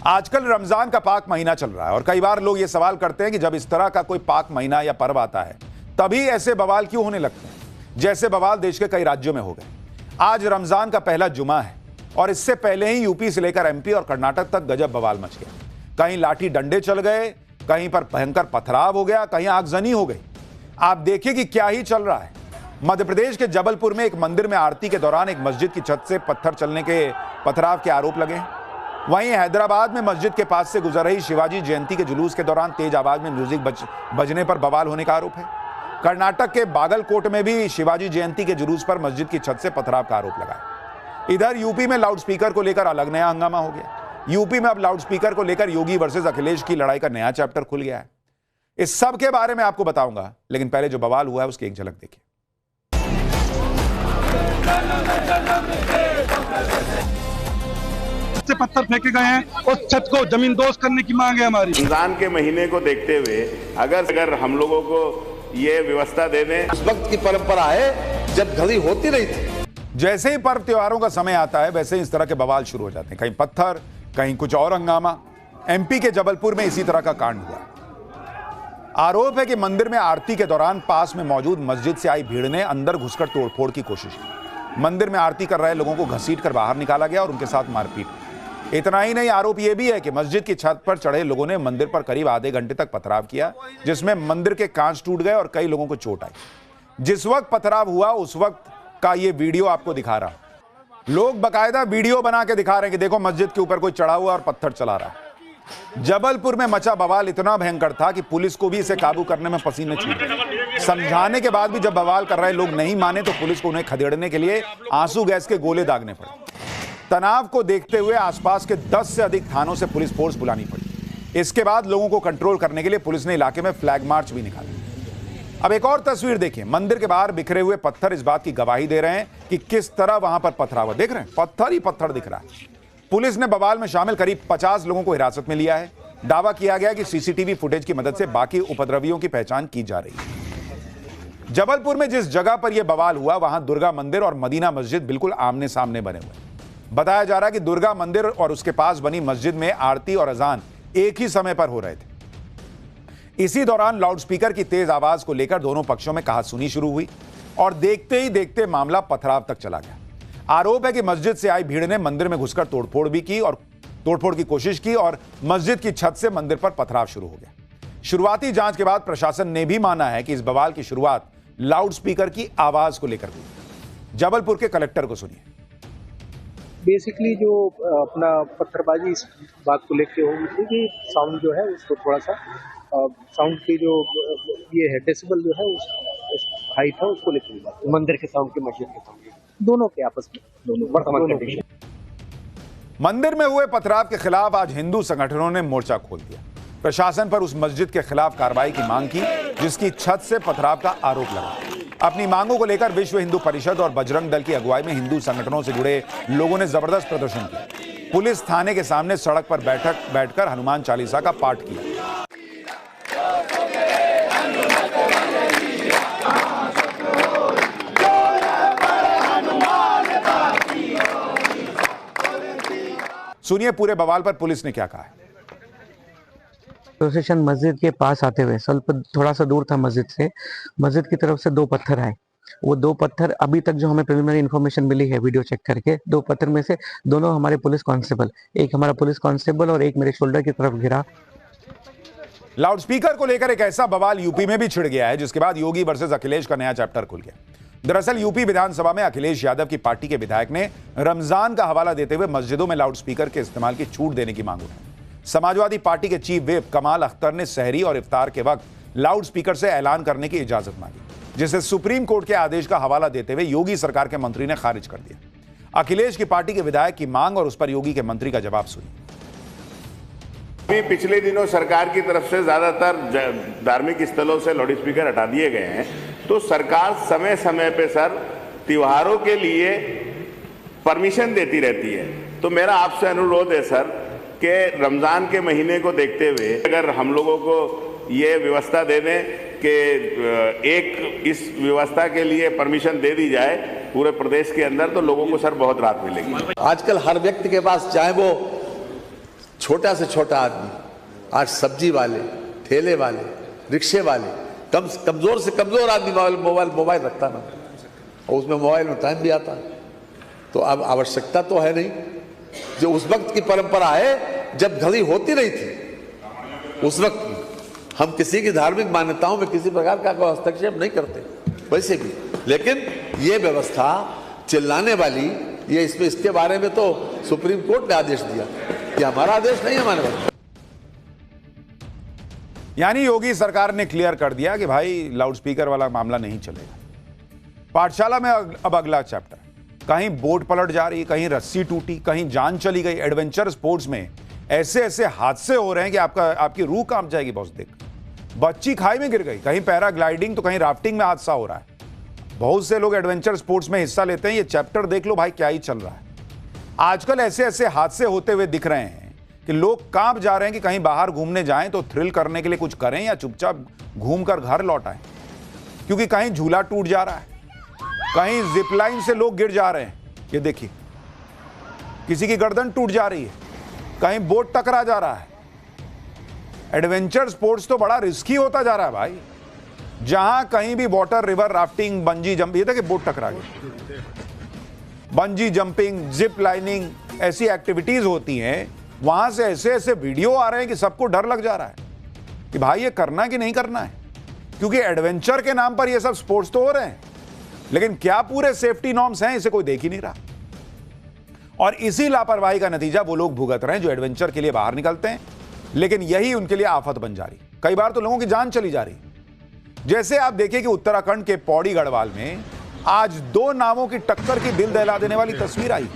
आजकल रमजान का पाक महीना चल रहा है और कई बार लोग ये सवाल करते हैं कि जब इस तरह का कोई पाक महीना या पर्व आता है तभी ऐसे बवाल क्यों होने लगते हैं, जैसे बवाल देश के कई राज्यों में हो गए। आज रमजान का पहला जुमा है और इससे पहले ही यूपी से लेकर एमपी और कर्नाटक तक गजब बवाल मच गया। कहीं लाठी डंडे चल गए, कहीं पर भयंकर पथराव हो गया, कहीं आगजनी हो गई। आप देखिए कि क्या ही चल रहा है। मध्य प्रदेश के जबलपुर में एक मंदिर में आरती के दौरान एक मस्जिद की छत से पत्थर चलने के पथराव के आरोप लगे। वहीं हैदराबाद में मस्जिद के पास से गुजर रही शिवाजी जयंती के जुलूस के दौरान तेज आवाज में म्यूजिक बजने पर बवाल होने का आरोप है। कर्नाटक के बागलकोट में भी शिवाजी जयंती के जुलूस पर मस्जिद की छत से पथराव का आरोप लगा। इधर यूपी में लाउडस्पीकर को लेकर अलग नया हंगामा हो गया। यूपी में अब लाउडस्पीकर को लेकर योगी वर्सेस अखिलेश की लड़ाई का नया चैप्टर खुल गया है। इस सब के बारे में आपको बताऊंगा, लेकिन पहले जो बवाल हुआ है उसकी एक झलक देखिए। से पत्थर फेंके गए हैं और छत को जमींदोज करने की मांग है हमारी। रमजान के महीने को देखते हुए अगर हम लोगों को ये व्यवस्था दे दें। उस वक्त की परंपरा है जब घड़ी होती नहीं थी। जैसे ही पर्व त्योहारों का समय आता है वैसे ही इस तरह के बवाल शुरू हो जाते हैं। कहीं पत्थर, कहीं कुछ और हंगामा। एमपी के जबलपुर में इसी तरह का कांड हुआ। आरोप है कि मंदिर में आरती के दौरान पास में मौजूद मस्जिद से आई भीड़ ने अंदर घुसकर तोड़फोड़ की कोशिश की। मंदिर में आरती कर रहे लोगों को घसीटकर बाहर निकाला गया और उनके साथ मारपीट। इतना ही नहीं, आरोप यह भी है कि मस्जिद की छत पर चढ़े लोगों ने मंदिर पर करीब आधे घंटे तक पथराव किया, जिसमें मंदिर के कांच टूट गए और कई लोगों को चोट आई। जिस वक्त पथराव हुआ उस वक्त का ये वीडियो आपको दिखा रहा हूं। लोग बकायदा वीडियो बना के दिखा रहे हैं कि देखो मस्जिद के ऊपर कोई चढ़ा हुआ और पत्थर चला रहा है। जबलपुर में मचा बवाल इतना भयंकर था कि पुलिस को भी इसे काबू करने में पसीने छूटे। समझाने के बाद भी जब बवाल कर रहे लोग नहीं माने तो पुलिस को उन्हें खदेड़ने के लिए आंसू गैस के गोले दागने पड़े। तनाव को देखते हुए आसपास के 10 से अधिक थानों से पुलिस फोर्स बुलानी पड़ी। इसके बाद लोगों को कंट्रोल करने के लिए पुलिस ने इलाके में फ्लैग मार्च भी निकाला। अब एक और तस्वीर देखिए। मंदिर के बाहर बिखरे हुए पत्थर इस बात की गवाही दे रहे हैं कि किस तरह वहां पर पथराव। देख रहे हैं, पत्थर ही पत्थर दिख रहा है। पुलिस ने बवाल में शामिल करीब 50 लोगों को हिरासत में लिया है। दावा किया गया कि सीसीटीवी फुटेज की मदद से बाकी उपद्रवियों की पहचान की जा रही है। जबलपुर में जिस जगह पर यह बवाल हुआ वहां दुर्गा मंदिर और मदीना मस्जिद बिल्कुल आमने सामने बने हुए। बताया जा रहा है कि दुर्गा मंदिर और उसके पास बनी मस्जिद में आरती और अजान एक ही समय पर हो रहे थे। इसी दौरान लाउडस्पीकर की तेज आवाज को लेकर दोनों पक्षों में कहासुनी शुरू हुई और देखते ही देखते मामला पथराव तक चला गया। आरोप है कि मस्जिद से आई भीड़ ने मंदिर में घुसकर तोड़फोड़ की कोशिश की और मस्जिद की छत से मंदिर पर पथराव शुरू हो गया। शुरुआती जांच के बाद प्रशासन ने भी माना है कि इस बवाल की शुरुआत लाउडस्पीकर की आवाज को लेकर हुई। जबलपुर के कलेक्टर को सुनिए। बेसिकली जो अपना पत्थरबाजी इस बात को लेकर हुई थी कि साउंड जो है उसको थोड़ा सा साउंड की जो ये है डेसिबल जो है उस हाइट है उसको लेकर मंदिर के साउंड के मस्जिद के साउंड दोनों के आपस में दोनों वर्तमान कंडीशन। मंदिर में हुए पथराव के खिलाफ आज हिंदू संगठनों ने मोर्चा खोल दिया। प्रशासन पर उस मस्जिद के खिलाफ कार्रवाई की मांग की जिसकी छत से पथराव का आरोप लगा। अपनी मांगों को लेकर विश्व हिंदू परिषद और बजरंग दल की अगुवाई में हिंदू संगठनों से जुड़े लोगों ने जबरदस्त प्रदर्शन किया। पुलिस थाने के सामने सड़क पर बैठकर हनुमान चालीसा का पाठ किया। सुनिए पूरे बवाल पर पुलिस ने क्या कहा है। प्रोसेशन मस्जिद के पास आते हुए थोड़ा सा दूर था मस्जिद से, मस्जिद की तरफ से 2 पत्थर आए। वो 2 पत्थर अभी तक जो हमें प्रिलिमिनरी इन्फॉर्मेशन मिली है वीडियो चेक करके, 2 पत्थर में से दोनों हमारे पुलिस कांस्टेबल, एक हमारा पुलिस कांस्टेबल और एक मेरे शोल्डर की तरफ गिरा। लाउडस्पीकर को लेकर एक ऐसा बवाल यूपी में भी छिड़ गया है जिसके बाद योगी वर्सेस अखिलेश का नया चैप्टर खुल गया। दरअसल यूपी विधानसभा में अखिलेश यादव की पार्टी के विधायक ने रमजान का हवाला देते हुए मस्जिदों में लाउडस्पीकर के इस्तेमाल की छूट देने की मांग उठाई। समाजवादी पार्टी के चीफ व्हिप कमाल अख्तर ने सहरी और इफ्तार के वक्त लाउडस्पीकर से ऐलान करने की इजाजत मांगी, जिसे सुप्रीम कोर्ट के आदेश का हवाला देते हुए योगी सरकार के मंत्री ने खारिज कर दिया। अखिलेश की पार्टी के विधायक की मांग और उस पर योगी के मंत्री का जवाब सुनिए। पिछले दिनों सरकार की तरफ से ज्यादातर धार्मिक स्थलों से लाउडस्पीकर हटा दिए गए हैं, तो सरकार समय समय पे सर त्योहारों के लिए परमिशन देती रहती है। तो मेरा आपसे अनुरोध है सर कि रमजान के महीने को देखते हुए अगर हम लोगों को ये व्यवस्था दे दें कि एक इस व्यवस्था के लिए परमिशन दे दी जाए पूरे प्रदेश के अंदर, तो लोगों को सर बहुत राहत मिलेगी। आजकल हर व्यक्ति के पास, चाहे वो छोटा से छोटा आदमी, आज सब्जी वाले, ठेले वाले, रिक्शे वाले, कमजोर से कमजोर आदमी मोबाइल रखता ना, और उसमें मोबाइल में टाइम भी आता है। तो अब आवश्यकता तो है नहीं। जो उस वक्त की परंपरा है जब घड़ी होती नहीं थी, उस वक्त हम किसी की धार्मिक मान्यताओं में किसी प्रकार का कोई हस्तक्षेप नहीं करते वैसे भी, लेकिन ये व्यवस्था चिल्लाने वाली, ये इसके बारे में तो सुप्रीम कोर्ट ने आदेश दिया कि हमारा आदेश नहीं है मानने वाला। यानी योगी सरकार ने क्लियर कर दिया कि भाई लाउडस्पीकर वाला मामला नहीं चलेगा। पाठशाला में अब अगला चैप्टर, कहीं बोट पलट जा रही, कहीं रस्सी टूटी, कहीं जान चली गई। एडवेंचर स्पोर्ट्स में ऐसे ऐसे हादसे हो रहे हैं कि आपकी रूह कांप जाएगी बहुत देख। बच्ची खाई में गिर गई, कहीं पैराग्लाइडिंग तो कहीं राफ्टिंग में हादसा हो रहा है। बहुत से लोग एडवेंचर स्पोर्ट्स में हिस्सा लेते हैं। ये चैप्टर देख लो भाई, क्या ही चल रहा है। आजकल ऐसे ऐसे हादसे होते हुए दिख रहे हैं कि लोग कांप जा रहे हैं कि कहीं बाहर घूमने जाएं तो थ्रिल करने के लिए कुछ करें या चुपचाप घूमकर घर लौट आएं, क्योंकि कहीं झूला टूट जा रहा है, कहीं जिपलाइन से लोग गिर जा रहे हैं। ये देखिए, किसी की गर्दन टूट जा रही है, कहीं बोट टकरा जा रहा है। एडवेंचर स्पोर्ट्स तो बड़ा रिस्की होता जा रहा है भाई। जहां कहीं भी water, river rafting, bungee jumping, ये देखिए बोट टकरा गई। बंजी जंपिंग, जिप लाइनिंग, ऐसी एक्टिविटीज होती हैं, वहां से ऐसे ऐसे वीडियो आ रहे हैं कि सबको डर लग जा रहा है कि भाई ये करना कि नहीं करना है, क्योंकि एडवेंचर के नाम पर ये सब स्पोर्ट्स तो हो रहे हैं, लेकिन क्या पूरे सेफ्टी नॉर्म्स हैं, इसे कोई देख ही नहीं रहा। और इसी लापरवाही का नतीजा वो लोग भुगत रहे हैं जो एडवेंचर के लिए बाहर निकलते हैं, लेकिन यही उनके लिए आफत बन जा रही। कई बार तो लोगों की जान चली जा रही। जैसे आप देखिए कि उत्तराखंड के पौड़ी गढ़वाल में आज 2 नावों की टक्कर की दिल दहला देने वाली तस्वीर आई।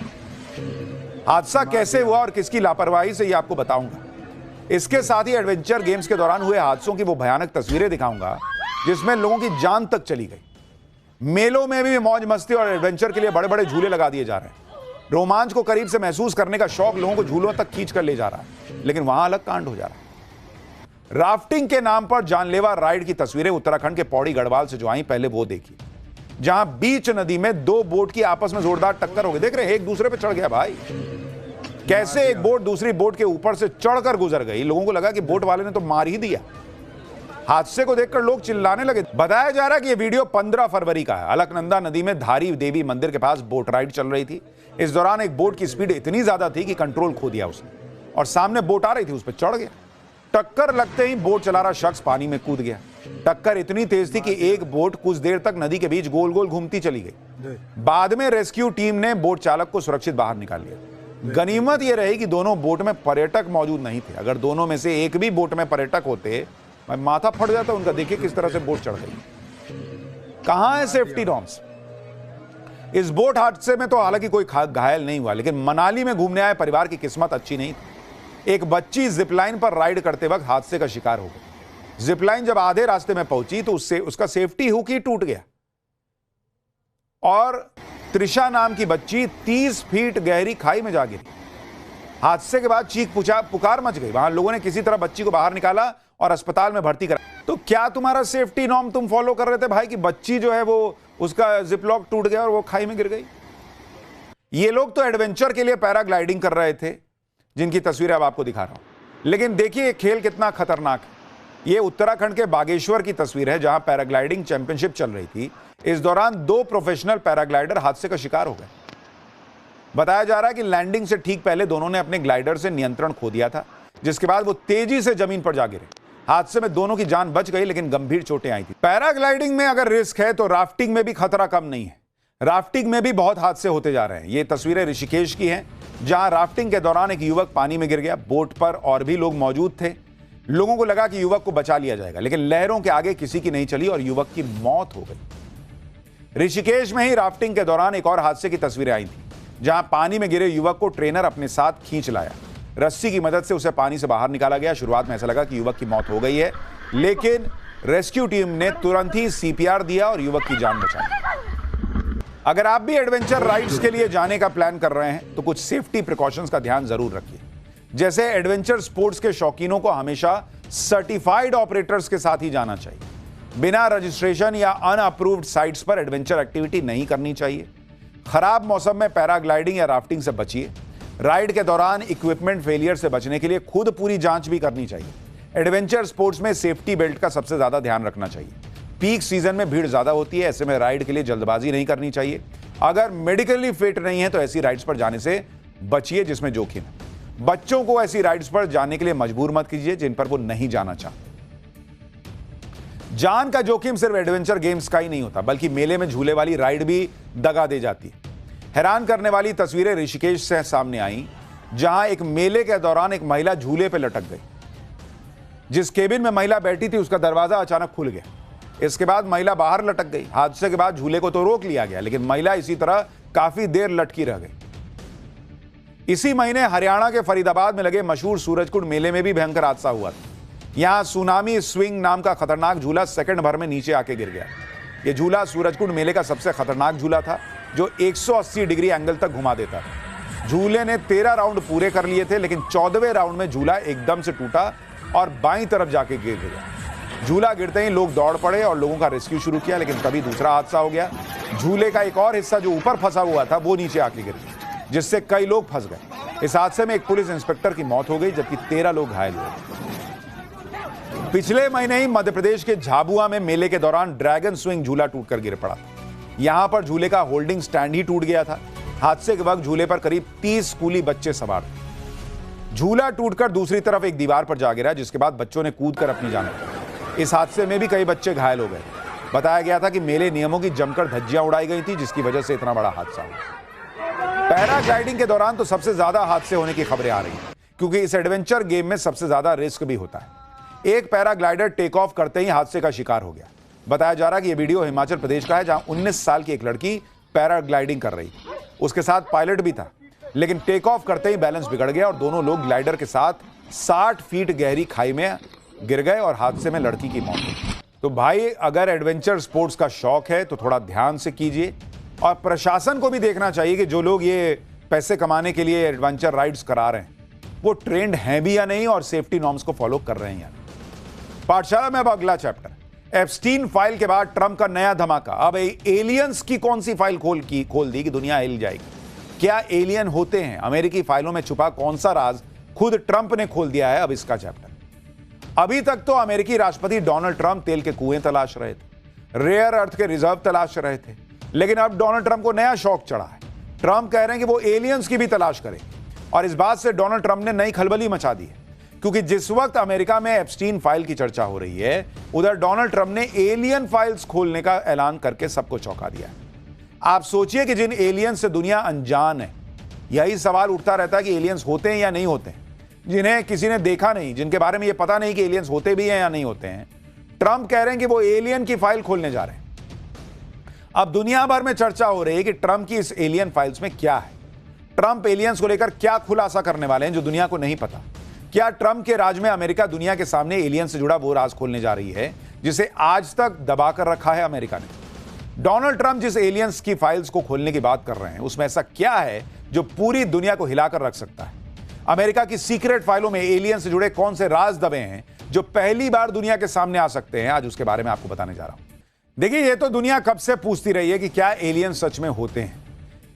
हादसा कैसे हुआ और किसकी लापरवाही से, ये आपको बताऊंगा। इसके साथ ही एडवेंचर गेम्स के दौरान हुए हादसों की वो भयानक तस्वीरें दिखाऊंगा जिसमें लोगों की जान तक चली गई। मेलों में भी मौज मस्ती और एडवेंचर के लिए बड़े बड़े झूले लगा दिए जा रहे हैं। रोमांच को करीब से महसूस करने का शौक लोगों को झूलों तक खींच कर ले जा रहा है, लेकिन वहां अलग कांड हो जा रहा है। राफ्टिंग के नाम पर जानलेवा राइड की तस्वीरें उत्तराखंड के पौड़ी गढ़वाल से जो आई, पहले वो देखी, जहां बीच नदी में दो बोट की आपस में जोरदार टक्कर हो गई। देख रहे हैं, एक दूसरे पे चढ़ गया भाई, कैसे एक बोट दूसरी बोट के ऊपर से चढ़कर गुजर गई। लोगों को लगा कि बोट वाले ने तो मार ही दिया। हादसे को देखकर लोग चिल्लाने लगे। बताया जा रहा है कि यह वीडियो 15 फरवरी का है। अलकनंदा नदी में धारी देवी मंदिर के पास बोट राइड चल रही थी। इस दौरान एक बोट की स्पीड इतनी ज्यादा थी कि कंट्रोल खो दिया उसने, और सामने बोट आ रही थी, उस पर चढ़ गया। टक्कर लगते ही बोट चला रहा शख्स पानी में कूद गया। टक्कर इतनी तेज थी कि एक बोट कुछ देर तक नदी के बीच गोल गोल घूमती चली गई। बाद में रेस्क्यू टीम ने बोट चालक को सुरक्षित बाहर निकाल लिया। गनीमत यह रही कि दोनों बोट में पर्यटक मौजूद नहीं थे। अगर दोनों में से एक भी बोट में पर्यटक होते, माथा फट जाता उनका। देखिए किस तरह से बोट चढ़ गई। कहां है सेफ्टी नॉर्म्स? इस बोट हादसे में तो हालांकि कोई घायल नहीं हुआ, लेकिन मनाली में घूमने आए परिवार की किस्मत अच्छी नहीं थी। एक बच्ची जिपलाइन पर राइड करते वक्त हादसे का शिकार हो गई। जिपलाइन जब आधे रास्ते में पहुंची तो उससे उसका सेफ्टी हुक ही टूट गया और त्रिशा नाम की बच्ची 30 फीट गहरी खाई में जा गिरी। हादसे के बाद चीख पुकार मच गई। वहां लोगों ने किसी तरह बच्ची को बाहर निकाला और अस्पताल में भर्ती करा। तो क्या तुम्हारा सेफ्टी नॉर्म तुम फॉलो कर रहे थे भाई कि बच्ची जो है वो उसका जिपलॉक टूट गया और वो खाई में गिर गई? ये लोग तो एडवेंचर के लिए पैराग्लाइडिंग कर रहे थे, जिनकी तस्वीरें अब आपको दिखा रहा हूं। लेकिन देखिए खेल कितना खतरनाक है। ये उत्तराखंड के बागेश्वर की तस्वीर है, जहां पैराग्लाइडिंग चैंपियनशिप चल रही थी। इस दौरान 2 प्रोफेशनल पैराग्लाइडर हादसे का शिकार हो गए। बताया जा रहा है कि लैंडिंग से ठीक पहले दोनों ने अपने ग्लाइडर से नियंत्रण खो दिया था, जिसके बाद वो तेजी से जमीन पर जा गिरे। हादसे में दोनों की जान बच गई, लेकिन गंभीर चोटें आई थी। पैराग्लाइडिंग में अगर रिस्क है तो राफ्टिंग में भी खतरा कम नहीं है। राफ्टिंग में भी बहुत हादसे होते जा रहे हैं। ये तस्वीरें ऋषिकेश की हैं, जहां राफ्टिंग के दौरान एक युवक पानी में गिर गया। बोट पर और भी लोग मौजूद थे। लोगों को लगा कि युवक को बचा लिया जाएगा, लेकिन लहरों के आगे किसी की नहीं चली और युवक की मौत हो गई। ऋषिकेश में ही राफ्टिंग के दौरान एक और हादसे की तस्वीरें आई थी, जहां पानी में गिरे युवक को ट्रेनर अपने साथ खींच लाया। रस्सी की मदद से उसे पानी से बाहर निकाला गया। शुरुआत में ऐसा लगा कि युवक की मौत हो गई है, लेकिन रेस्क्यू टीम ने तुरंत ही CPR दिया और युवक की जान बचा ली। अगर आप भी एडवेंचर राइड्स के लिए जाने का प्लान कर रहे हैं तो कुछ सेफ्टी प्रिकॉशंस का ध्यान जरूर रखिए। जैसे एडवेंचर स्पोर्ट्स के शौकीनों को हमेशा सर्टिफाइड ऑपरेटर्स के साथ ही जाना चाहिए। बिना रजिस्ट्रेशन या अनअप्रूव्ड साइट्स पर एडवेंचर एक्टिविटी नहीं करनी चाहिए। खराब मौसम में पैराग्लाइडिंग या राफ्टिंग से बचिए। राइड के दौरान इक्विपमेंट फेलियर से बचने के लिए खुद पूरी जांच भी करनी चाहिए। एडवेंचर स्पोर्ट्स में सेफ्टी बेल्ट का सबसे ज्यादा ध्यान रखना चाहिए। पीक सीजन में भीड़ ज्यादा होती है, ऐसे में राइड के लिए जल्दबाजी नहीं करनी चाहिए। अगर मेडिकली फिट नहीं है तो ऐसी राइड्स पर जाने से बचिए जिसमें जोखिम है। बच्चों को ऐसी राइड्स पर जाने के लिए मजबूर मत कीजिए जिन पर वो नहीं जाना चाहते। जान का जोखिम सिर्फ एडवेंचर गेम्स का ही नहीं होता, बल्कि मेले में झूले वाली राइड भी दगा दे जाती है। हैरान करने वाली तस्वीरें ऋषिकेश से सामने आई, जहां एक मेले के दौरान एक महिला झूले पर लटक गई। जिस केबिन में महिला बैठी थी उसका दरवाजा अचानक खुल गया। इसके बाद महिला बाहर लटक गई। हादसे के बाद झूले को तो रोक लिया गया, लेकिन महिला इसी तरह काफी देर लटकी रह गई। इसी महीने हरियाणा के फरीदाबाद में लगे मशहूर सूरजकुंड मेले में भी भयंकर हादसा हुआ था। यहां सुनामी स्विंग नाम का खतरनाक झूला सेकंड भर में नीचे आके गिर गया। यह झूला सूरजकुंड मेले का सबसे खतरनाक झूला था, जो 180 डिग्री एंगल तक घुमा देता था। झूले ने 13 राउंड पूरे कर लिए थे, लेकिन 14वें राउंड में झूला एकदम से टूटा और बाईं तरफ जाके गिर गया। झूला गिरते ही लोग दौड़ पड़े और लोगों का रेस्क्यू शुरू किया, लेकिन तभी दूसरा हादसा हो गया। झूले का एक और हिस्सा जो ऊपर फंसा हुआ था वो नीचे आके गिर गया, जिससे कई लोग फंस गए। इस हादसे में एक पुलिस इंस्पेक्टर की मौत हो गई, जबकि 13 लोग घायल हुए। पिछले महीने ही मध्य प्रदेश के झाबुआ में मेले के दौरान ड्रैगन स्विंग झूला टूटकर गिर पड़ा। यहां पर झूले का होल्डिंग स्टैंड ही टूट गया था। हादसे के वक्त झूले पर करीब 30 स्कूली बच्चे सवार थे। झूला टूटकर दूसरी तरफ एक दीवार पर जा गिरा, जिसके बाद बच्चों ने कूदकर अपनी जान बचाई। इस हादसे में भी कई बच्चे घायल हो गए। बताया गया था कि मेले नियमों की जमकर धज्जियां उड़ाई गई थी, जिसकी वजह से इतना बड़ा हादसा हुआ। पैराग्लाइडिंग के दौरान तो सबसे ज्यादा हादसे होने की खबरें आ रही हैं, क्योंकि इस एडवेंचर गेम में सबसे ज्यादा रिस्क भी होता है। एक पैराग्लाइडर टेक ऑफ करते ही हादसे का शिकार हो गया। बताया जा रहा है कि यह वीडियो हिमाचल प्रदेश का है, जहां 19 साल की एक लड़की पैराग्लाइडिंग कर रही थी। उसके साथ पायलट भी था, लेकिन टेक ऑफ करते ही बैलेंस बिगड़ गया और दोनों लोग ग्लाइडर के साथ 60 फीट गहरी खाई में गिर गए और हादसे में लड़की की मौत हो गई। तो भाई, अगर एडवेंचर स्पोर्ट्स का शौक है तो थोड़ा ध्यान से कीजिए, और प्रशासन को भी देखना चाहिए कि जो लोग ये पैसे कमाने के लिए एडवेंचर राइड्स करा रहे हैं, वो ट्रेंड हैं भी या नहीं और सेफ्टी नॉर्म्स को फॉलो कर रहे हैं या नहीं। पाठशाला में अब अगला चैप्टर, एप्स्टीन फाइल के बाद ट्रंप का नया धमाका। अब एलियंस की कौन सी फाइल खोल दी कि दुनिया हिल जाएगी। क्या एलियन होते हैं? अमेरिकी फाइलों में छुपा कौन सा राज खुद ट्रंप ने खोल दिया है? अब इसका चैप्टर। अभी तक तो अमेरिकी राष्ट्रपति डोनाल्ड ट्रंप तेल के कुएं तलाश रहे थे, रेयर अर्थ के रिजर्व तलाश रहे थे, लेकिन अब डोनाल्ड ट्रंप को नया शौक चढ़ा है। ट्रंप कह रहे हैं कि वो एलियंस की भी तलाश करें और इस बात से डोनाल्ड ट्रंप ने नई खलबली मचा दी है, क्योंकि जिस वक्त अमेरिका में एप्स्टीन फाइल की चर्चा हो रही है, उधर डोनाल्ड ट्रंप ने एलियन फाइल्स खोलने का ऐलान करके सबको चौंका दिया है। आप सोचिए कि जिन एलियंस से दुनिया अनजान है, यही सवाल उठता रहता है कि एलियंस होते हैं या नहीं होते हैं, जिन्हें किसी ने देखा नहीं, जिनके बारे में यह पता नहीं कि एलियंस होते भी हैं या नहीं होते हैं। ट्रंप कह रहे हैं कि वो एलियन की फाइल खोलने जा रहे हैं। अब दुनिया भर में चर्चा हो रही है कि ट्रंप की इस एलियन फाइल्स में क्या है। ट्रंप एलियंस को लेकर क्या खुलासा करने वाले हैं जो दुनिया को नहीं पता। क्या ट्रंप के राज में अमेरिका दुनिया के सामने एलियन से जुड़ा वो राज खोलने जा रही है जिसे आज तक दबाकर रखा है अमेरिका ने? डोनाल्ड ट्रंप जिस एलियंस की फाइल्स को खोलने की बात कर रहे हैं, उसमें ऐसा क्या है जो पूरी दुनिया को हिलाकर रख सकता है? अमेरिका की सीक्रेट फाइलों में एलियन से जुड़े कौन से राज दबे हैं जो पहली बार दुनिया के सामने आ सकते हैं? आज उसके बारे में आपको बताने जा रहा हूं। देखिए, ये तो दुनिया कब से पूछती रही है कि क्या एलियन सच में होते हैं,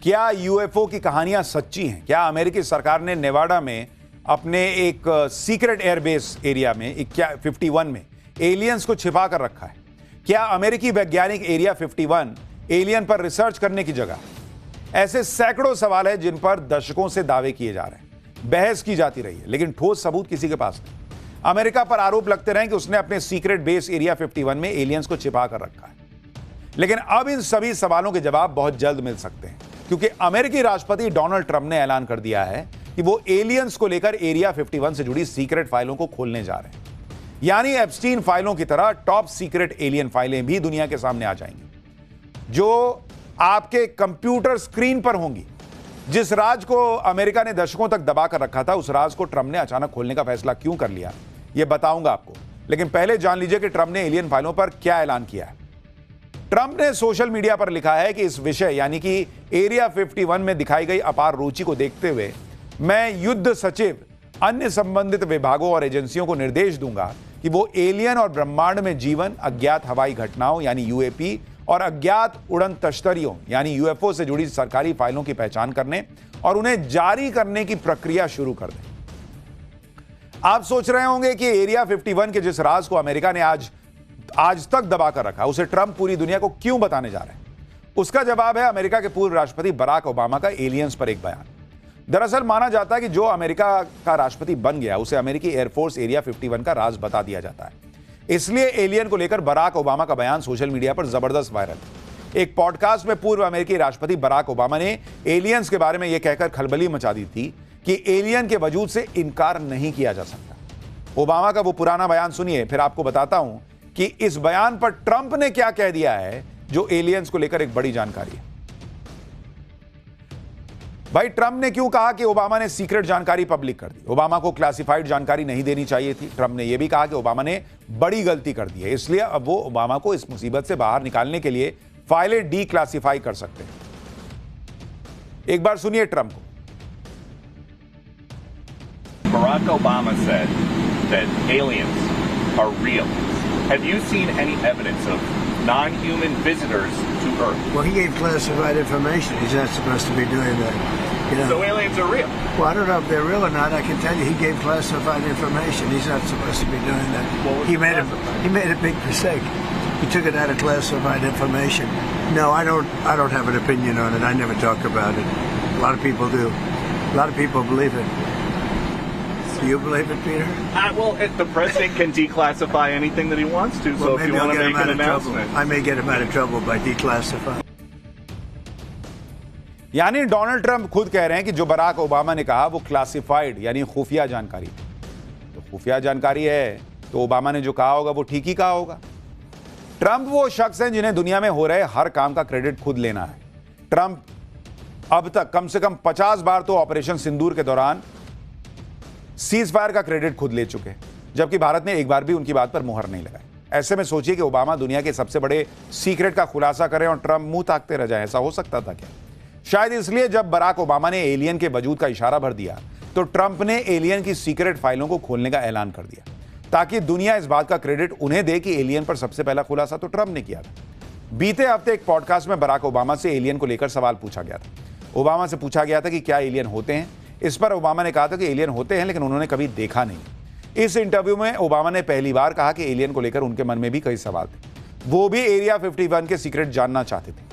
क्या यूएफओ की कहानियां सच्ची हैं, क्या अमेरिकी सरकार ने नेवाडा में अपने एक सीक्रेट एयरबेस एरिया में 51 में एलियंस को छिपा कर रखा है? क्या अमेरिकी वैज्ञानिक एरिया 51 एलियन पर रिसर्च करने की जगह? ऐसे सैकड़ों सवाल हैं जिन पर दशकों से दावे किए जा रहे हैं, बहस की जाती रही है, लेकिन ठोस सबूत किसी के पास नहीं। अमेरिका पर आरोप लगते रहे कि उसने अपने सीक्रेट बेस एरिया 51 में एलियंस को छिपा कर रखा है, लेकिन अब इन सभी सवालों के जवाब बहुत जल्द मिल सकते हैं, क्योंकि अमेरिकी राष्ट्रपति डोनाल्ड ट्रंप ने ऐलान कर दिया है कि वो एलियंस को लेकर एरिया 51 से जुड़ी सीक्रेट फाइलों को खोलने जा रहे हैं। यानी एप्स्टीन फाइलों की तरह टॉप सीक्रेट एलियन फाइलें भी दुनिया के सामने आ जाएंगी, जो आपके कंप्यूटर स्क्रीन पर होंगी। जिस राज को अमेरिका ने दशकों तक दबा कर रखा था, उस राज को ट्रंप ने अचानक खोलने का फैसला क्यों कर लिया, यह बताऊंगा आपको। लेकिन पहले जान लीजिए कि ट्रंप ने एलियन फाइलों पर क्या ऐलान किया है। ट्रंप ने सोशल मीडिया पर लिखा है कि इस विषय यानी कि एरिया 51 में दिखाई गई अपार रुचि को देखते हुए मैं युद्ध सचिव, अन्य संबंधित विभागों और एजेंसियों को निर्देश दूंगा कि वो एलियन और ब्रह्मांड में जीवन, अज्ञात हवाई घटनाओं यानी यूएपी और अज्ञात उड़न तश्तरियों यानी यूएफओ से जुड़ी सरकारी फाइलों की पहचान करने और उन्हें जारी करने की प्रक्रिया शुरू कर दें। आप सोच रहे होंगे कि एरिया 51 के जिस राज को अमेरिका ने आज तक दबाकर रखा, उसे ट्रंप पूरी दुनिया को क्यों बताने जा रहे हैं? उसका जवाब है अमेरिका के पूर्व राष्ट्रपति बराक ओबामा का एलियंस पर एक बयान। दरअसल माना जाता है कि जो अमेरिका का राष्ट्रपति बन गया, उसे अमेरिकी एयरफोर्स एरिया 51 का राज बता दिया जाता है। इसलिए एलियन को लेकर बराक ओबामा का बयान सोशल मीडिया पर जबरदस्त वायरल है। एक पॉडकास्ट में पूर्व अमेरिकी राष्ट्रपति बराक ओबामा ने एलियंस के बारे में यह कहकर खलबली मचा दी थी कि एलियन के वजूद से इनकार नहीं किया जा सकता। ओबामा का वो पुराना बयान सुनिए, फिर आपको बताता हूं कि इस बयान पर ट्रंप ने क्या कह दिया है, जो एलियंस को लेकर एक बड़ी जानकारी है। भाई, ट्रंप ने क्यों कहा कि ओबामा ने सीक्रेट जानकारी पब्लिक कर दी? ओबामा को क्लासिफाइड जानकारी नहीं देनी चाहिए थी। ट्रंप ने यह भी कहा कि ओबामा ने बड़ी गलती कर दी है, इसलिए अब वो ओबामा को इस मुसीबत से बाहर निकालने के लिए फाइलें डीक्लासिफाई कर सकते हैं। एक बार सुनिए ट्रंप को। Barack Obama said that aliens are real. Have you seen any evidence of non-human visitors to Earth? Well, he gave classified information. He's not supposed to be doing that. You know? So aliens are real? Well, I don't know if they're real or not. I can tell you he gave classified information. He's not supposed to be doing that. He made a big mistake. He took it out of classified information. No, I don't have an opinion on it. I never talk about it. A lot of people do. A lot of people believe it. Do you believe it, Peter? Well, the president can declassify anything that he wants to. Well, so if you want to make an announcement, I may get him out of trouble by declassifying. यानी Donald Trump खुद कह रहे हैं कि जो Barack Obama ने कहा वो क्लासिफाइड यानी खुफिया जानकारी। तो खुफिया जानकारी है तो ओबामा ने जो कहा होगा वो ठीक ही कहा होगा। ट्रंप वो शख्स हैं जिन्हें दुनिया में हो रहे हर काम का क्रेडिट खुद लेना है। ट्रंप अब तक कम से कम 50 बार तो ऑपरेशन सिंदूर के दौरान सीज फायर का क्रेडिट खुद ले चुके हैं, जबकि भारत ने एक बार भी उनकी बात पर मुहर नहीं लगाई। ऐसे में सोचिए कि ओबामा दुनिया के सबसे बड़े सीक्रेट का खुलासा करें और ट्रंप मुंह ताकते रह जाए। ऐसा हो सकता था क्या? शायद इसलिए जब बराक ओबामा ने एलियन के वजूद का इशारा भर दिया तो ट्रंप ने एलियन की सीक्रेट फाइलों को खोलने का ऐलान कर दिया, ताकि दुनिया इस बात का क्रेडिट उन्हें दे कि एलियन पर सबसे पहला खुलासा तो ट्रंप ने किया था। बीते हफ्ते एक पॉडकास्ट में बराक ओबामा से एलियन को लेकर सवाल पूछा गया था। ओबामा से पूछा गया था कि क्या एलियन होते हैं। इस पर ओबामा ने कहा था कि एलियन होते हैं, लेकिन उन्होंने कभी देखा नहीं। इस इंटरव्यू में ओबामा ने पहली बार कहा कि एलियन को लेकर उनके मन में भी कई सवाल थे, वो भी एरिया 51 के सीक्रेट जानना चाहते थे।